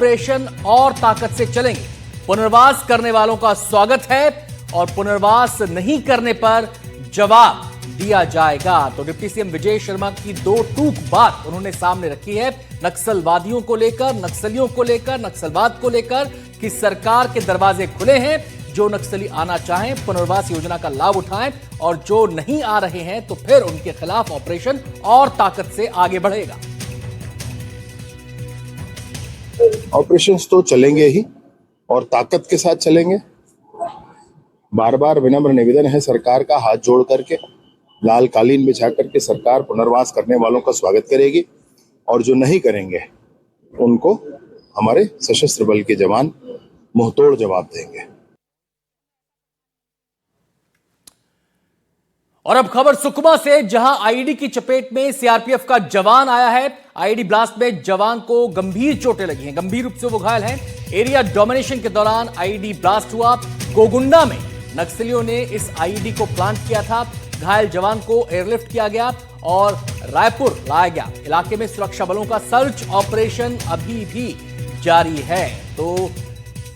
Operation और ताकत से चलेंगे। पुनर्वास करने वालों का स्वागत है और पुनर्वास नहीं करने पर जवाब दिया जाएगा। तो डिप्टी सीएम विजय शर्मा की दो टूक बात उन्होंने सामने रखी है नक्सलवादियों को लेकर, नक्सलियों को लेकर, नक्सलवाद को लेकर कि सरकार के दरवाजे खुले हैं। जो नक्सली आना चाहें पुनर्वास योजना का लाभ उठाएं और जो नहीं आ रहे हैं तो फिर उनके खिलाफ ऑपरेशन और ताकत से आगे बढ़ेगा। ऑपरेशंस तो चलेंगे ही और ताकत के साथ चलेंगे। बार बार विनम्र निवेदन है सरकार का, हाथ जोड़ करके लाल कालीन बिछा करके सरकार पुनर्वास करने वालों का स्वागत करेगी और जो नहीं करेंगे उनको हमारे सशस्त्र बल के जवान मुंहतोड़ जवाब देंगे। और अब खबर सुकमा से, जहां आईईडी की चपेट में सीआरपीएफ का जवान आया है। आईईडी ब्लास्ट में जवान को गंभीर चोटें लगी हैं, गंभीर रूप से वो घायल हैं। एरिया डोमिनेशन के दौरान आईईडी ब्लास्ट हुआ। गोगुंडा में नक्सलियों ने इस आईईडी को प्लांट किया था। घायल जवान को एयरलिफ्ट किया गया और रायपुर लाया गया। इलाके में सुरक्षा बलों का सर्च ऑपरेशन अभी भी जारी है। तो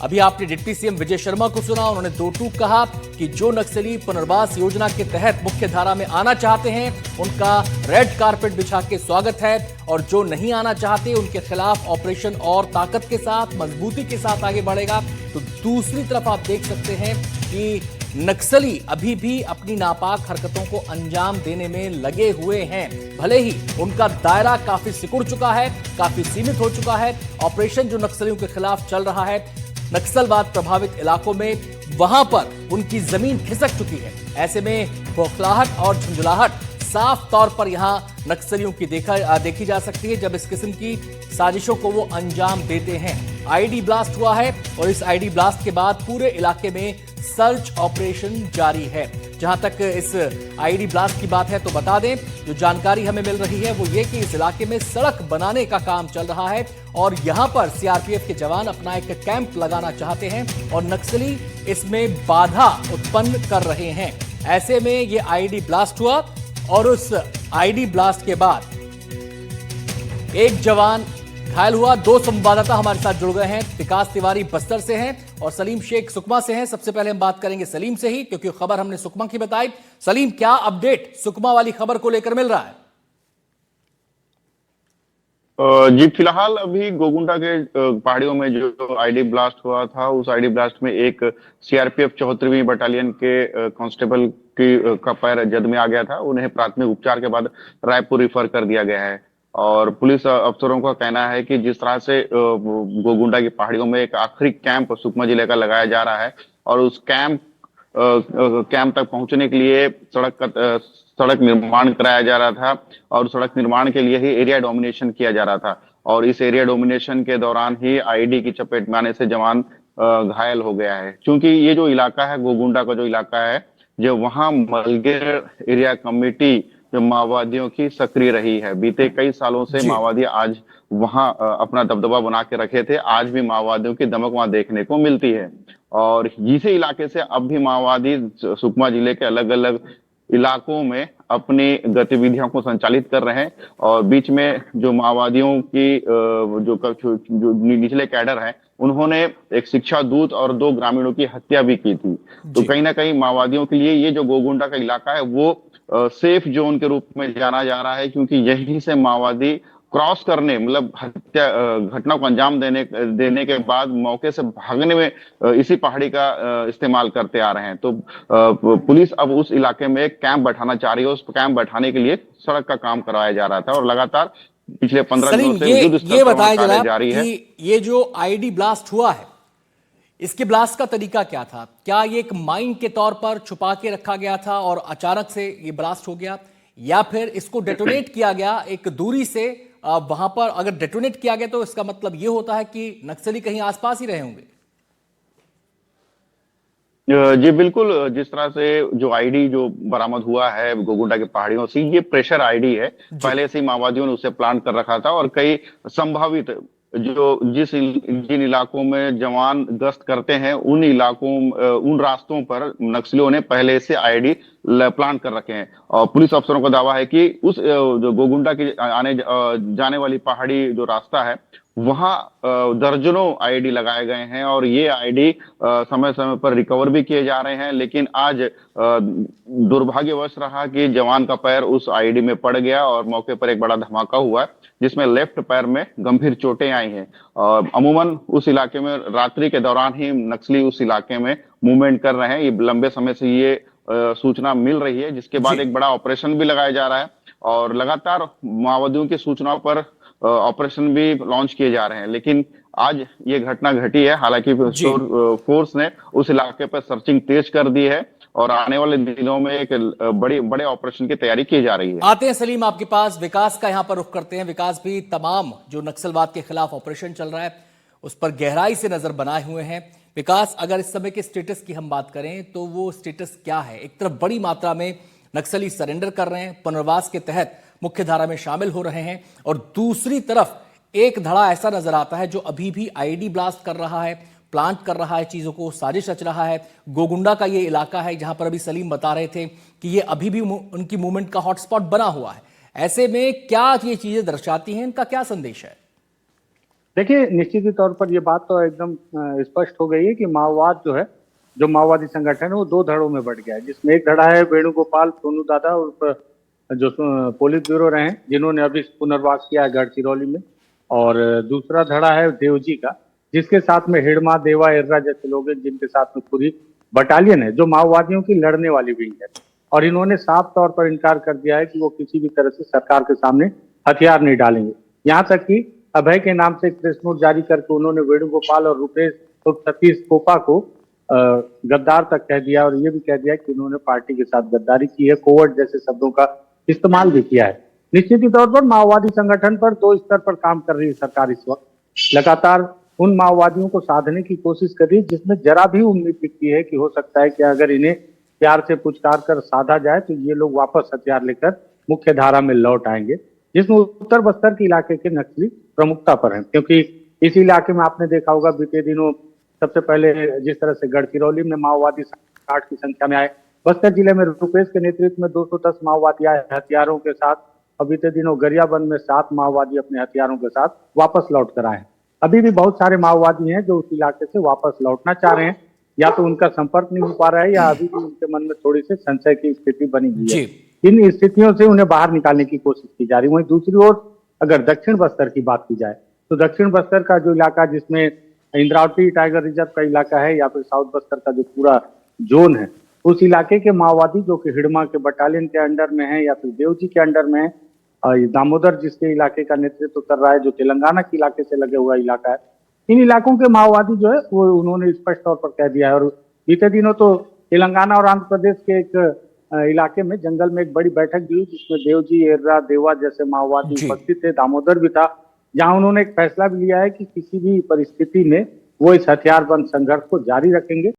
अभी आपने डिप्टी सीएम विजय शर्मा को सुना, उन्होंने दो टूक कहा कि जो नक्सली पुनर्वास योजना के तहत मुख्य धारा में आना चाहते हैं उनका रेड कारपेट बिछा के स्वागत है और जो नहीं आना चाहते उनके खिलाफ ऑपरेशन और ताकत के साथ, मजबूती के साथ आगे बढ़ेगा। तो दूसरी तरफ आप देख सकते हैं कि नक्सली अभी भी अपनी नापाक हरकतों को अंजाम देने में लगे हुए हैं। भले ही उनका दायरा काफी सिकुड़ चुका है, काफी सीमित हो चुका है। ऑपरेशन जो नक्सलियों के खिलाफ चल रहा है नक्सलवाद प्रभावित इलाकों में, वहां पर उनकी जमीन खिसक चुकी है। ऐसे में बौखलाहट और झुंझलाहट साफ तौर पर यहां नक्सलियों की देखी जा सकती है जब इस किस्म की साजिशों को वो अंजाम देते हैं। आईईडी ब्लास्ट हुआ है और इस आईईडी ब्लास्ट के बाद पूरे इलाके में सर्च ऑपरेशन जारी है। जहां तक इस आईईडी ब्लास्ट की बात है तो बता दें, जो जानकारी हमें मिल रही है वो ये कि इस इलाके में सड़क बनाने का काम चल रहा है और यहां पर सीआरपीएफ के जवान अपना एक कैंप लगाना चाहते हैं और नक्सली इसमें बाधा उत्पन्न कर रहे हैं। ऐसे में ये आईईडी ब्लास्ट हुआ और उस आईईडी ब्लास्ट के बाद एक जवान घायल हुआ। दो संवाददाता हमारे साथ जुड़ गए हैं, विकास तिवारी बस्तर से हैं और सलीम शेख सुकमा से हैं। सबसे पहले हम बात करेंगे सलीम से ही, क्योंकि खबर हमने सुकमा की बताई। सलीम, क्या अपडेट सुकमा वाली खबर को लेकर मिल रहा है? जी, फिलहाल अभी गोगुंडा के पहाड़ियों में जो आईडी ब्लास्ट हुआ था, उस आईडी ब्लास्ट में एक सीआरपीएफ 74वीं बटालियन के कांस्टेबल का पैर जद में आ गया था। उन्हें प्राथमिक उपचार के बाद रायपुर रिफर कर दिया गया है और पुलिस अफसरों का कहना है कि जिस तरह से गोगुंडा की पहाड़ियों में एक आखिरी कैंप सुकमा जिले का लगाया जा रहा है और उस कैंप तक पहुंचने के लिए सड़क निर्माण कराया जा रहा था और सड़क निर्माण के लिए ही एरिया डोमिनेशन किया जा रहा था और इस एरिया डोमिनेशन के दौरान ही आईईडी की चपेट में आने से जवान घायल हो गया है। क्योंकि ये जो इलाका है, गोगुंडा का जो इलाका है, जो वहां मलगेर एरिया कमेटी जो माओवादियों की सक्रिय रही है, बीते कई सालों से माओवादी आज वहां अपना दबदबा बना के रखे थे। आज भी माओवादियों की दमक वहां देखने को मिलती है और इसी इलाके से अब भी माओवादी सुकमा जिले के अलग अलग इलाकों में अपनी गतिविधियों को संचालित कर रहे हैं और बीच में जो माओवादियों की जो निचले कैडर हैं, उन्होंने एक शिक्षा दूत और 2 ग्रामीणों की हत्या भी की थी। तो कहीं ना कहीं माओवादियों के लिए ये जो गोगुंडा का इलाका है वो सेफ जोन के रूप में जाना जा रहा है, क्योंकि यहीं से माओवादी क्रॉस करने, मतलब हत्या घटना को अंजाम देने के बाद मौके से भागने में इसी पहाड़ी का इस्तेमाल करते आ रहे हैं। तो पुलिस अब उस इलाके में एक कैंप बैठाना चाह रही है। उस कैंप बैठाने के लिए सड़क का काम करवाया जा रहा था और लगातार पिछले 15 दिनों से युद्ध स्तर पर कार्य जारी है। ये जो आईईडी ब्लास्ट हुआ है, इसके ब्लास्ट का तरीका क्या था? क्या ये एक माइन के तौर पर छुपा के रखा गया था और अचानक से ये ब्लास्ट हो गया, या फिर इसको डेटोनेट किया गया एक दूरी से? वहां पर अगर डेटोनेट किया गया तो इसका मतलब ये होता है कि नक्सली कहीं आसपास ही रहे होंगे। जी बिल्कुल, जिस तरह से जो आईडी जो बरामद हुआ है गोगुंडा की पहाड़ियों से, ये प्रेशर आईडी है। पहले से ही माओवादियों ने उसे प्लान कर रखा था और कई संभावित जिन इलाकों में जवान गश्त करते हैं, उन इलाकों उन रास्तों पर नक्सलियों ने पहले से आईडी प्लान कर रखे हैं। और पुलिस अफसरों का दावा है कि उस जो गोगुंडा की आने जाने वाली पहाड़ी जो रास्ता है वहां दर्जनों आईडी लगाए गए हैं और ये आईडी समय समय पर रिकवर भी किए जा रहे हैं। लेकिन आज दुर्भाग्यवश रहा कि जवान का पैर उस आईडी में पड़ गया और मौके पर एक बड़ा धमाका हुआ है जिसमें लेफ्ट पैर में गंभीर चोटें आई हैं। और अमूमन उस इलाके में रात्रि के दौरान ही नक्सली उस इलाके में मूवमेंट कर रहे हैं। ये लंबे समय से ये सूचना मिल रही है, जिसके बाद एक बड़ा ऑपरेशन भी लगाया जा रहा है और लगातार माओवादियों की सूचनाओं पर ऑपरेशन भी लॉन्च किए जा रहे हैं। लेकिन आज ये घटना घटी है। हालांकि फोर्स ने उस इलाके पर सर्चिंग तेज कर दी है और आने वाले दिनों में एक बड़े ऑपरेशन की तैयारी की जा रही है। आते हैं सलीम आपके पास, विकास का यहां पर रुख करते हैं। विकास भी तमाम जो नक्सलवाद के खिलाफ ऑपरेशन चल रहा है उस पर गहराई से नजर बनाए हुए हैं। विकास, अगर इस समय के स्टेटस की हम बात करें तो वो स्टेटस क्या है? एक तरफ बड़ी मात्रा में नक्सली सरेंडर कर रहे हैं, पुनर्वास के तहत मुख्य धारा में शामिल हो रहे हैं, और दूसरी तरफ एक धड़ा ऐसा नजर आता है जो अभी भी आईडी ब्लास्ट कर रहा है, प्लांट कर रहा है, चीजों को साजिश रच रहा है। गोगुंडा का ये इलाका है जहां पर अभी सलीम बता रहे थे कि ये अभी भी उनकी मूवमेंट का हॉटस्पॉट बना हुआ है। ऐसे में क्या ये चीजें दर्शाती हैं, इनका क्या संदेश है? देखिए, निश्चित ही तौर पर ये बात तो एकदम स्पष्ट हो गई है कि माओवाद जो है, जो माओवादी संगठन है वो दो धड़ों में बढ़ गया है, जिसमें एक धड़ा है वेणुगोपाल सोनू दादा और जो पुलिस ब्यूरो रहे हैं जिन्होंने अभी पुनर्वास किया है गढ़चिरौली में, और दूसरा धड़ा है देवजी का, जिसके साथ में हिड़मा, देवा, एर्रा जैसे लोग हैं, जिनके साथ में पूरी बटालियन है जो माओवादियों की लड़ने वाली विंग है। और इन्होंने साफ तौर पर इनकार कर दिया है कि वो किसी भी तरह से सरकार के सामने हथियार नहीं डालेंगे। यहाँ तक कि अभय के नाम से एक प्रेस नोट जारी करके उन्होंने वेणुगोपाल और रुपेश और सतीश कोपा को गद्दार तक कह दिया, और ये भी कह दिया कि उन्होंने पार्टी के साथ गद्दारी की है, कोवर्ट जैसे शब्दों का इस्तेमाल भी किया है। निश्चित ही तौर पर माओवादी संगठन पर दो स्तर पर काम कर रही है सरकार इस वक्त। लगातार उन माओवादियों को साधने की कोशिश कर रही है जिसमें जरा भी उम्मीद दिखती है कि हो सकता है कि अगर इन्हें प्यार से पुचकार कर साधा जाए तो ये लोग वापस हथियार लेकर मुख्य धारा में लौट आएंगे, जिसमें उत्तर बस्तर के इलाके के नक्सली प्रमुखता पर हैं। क्योंकि इस इलाके में आपने देखा होगा बीते दिनों सबसे पहले जिस तरह से गढ़चिरौली में माओवादी 60 की संख्या में आए, बस्तर जिले में रुपेश के नेतृत्व में 210 माओवादी आए हथियारों के साथ, और बीते दिनों गरियाबंद में 7 माओवादी अपने हथियारों के साथ वापस लौट कर आए हैं। अभी भी बहुत सारे माओवादी हैं जो उस इलाके से वापस लौटना चाह रहे हैं, या तो उनका संपर्क नहीं हो पा रहा है या अभी भी उनके मन में थोड़ी सी संशय की स्थिति बनी हुई है। इन स्थितियों से उन्हें बाहर निकालने की कोशिश की जा रही है। वहीं दूसरी ओर अगर दक्षिण बस्तर की बात की जाए तो दक्षिण बस्तर का जो इलाका जिसमें इंद्रावती टाइगर रिजर्व का इलाका है या फिर साउथ बस्तर का जो पूरा जोन है, उस इलाके के माओवादी जो कि हिड़मा के बटालियन के अंडर में है या फिर देवजी के अंडर में है, दामोदर जिसके इलाके का नेतृत्व कर रहा है जो तेलंगाना के इलाके से लगे हुआ इलाका है, इन इलाकों के माओवादी जो है वो उन्होंने स्पष्ट तौर पर कह दिया है। और बीते दिनों तो तेलंगाना और आंध्र प्रदेश के एक इलाके में जंगल में एक बड़ी बैठक भी हुई जिसमें देवजी, एर्रा, देवा जैसे माओवादी उपस्थित थे, दामोदर भी था, जहां उन्होंने एक फैसला भी लिया है कि किसी भी परिस्थिति में वो इस हथियारबंद संघर्ष को जारी रखेंगे।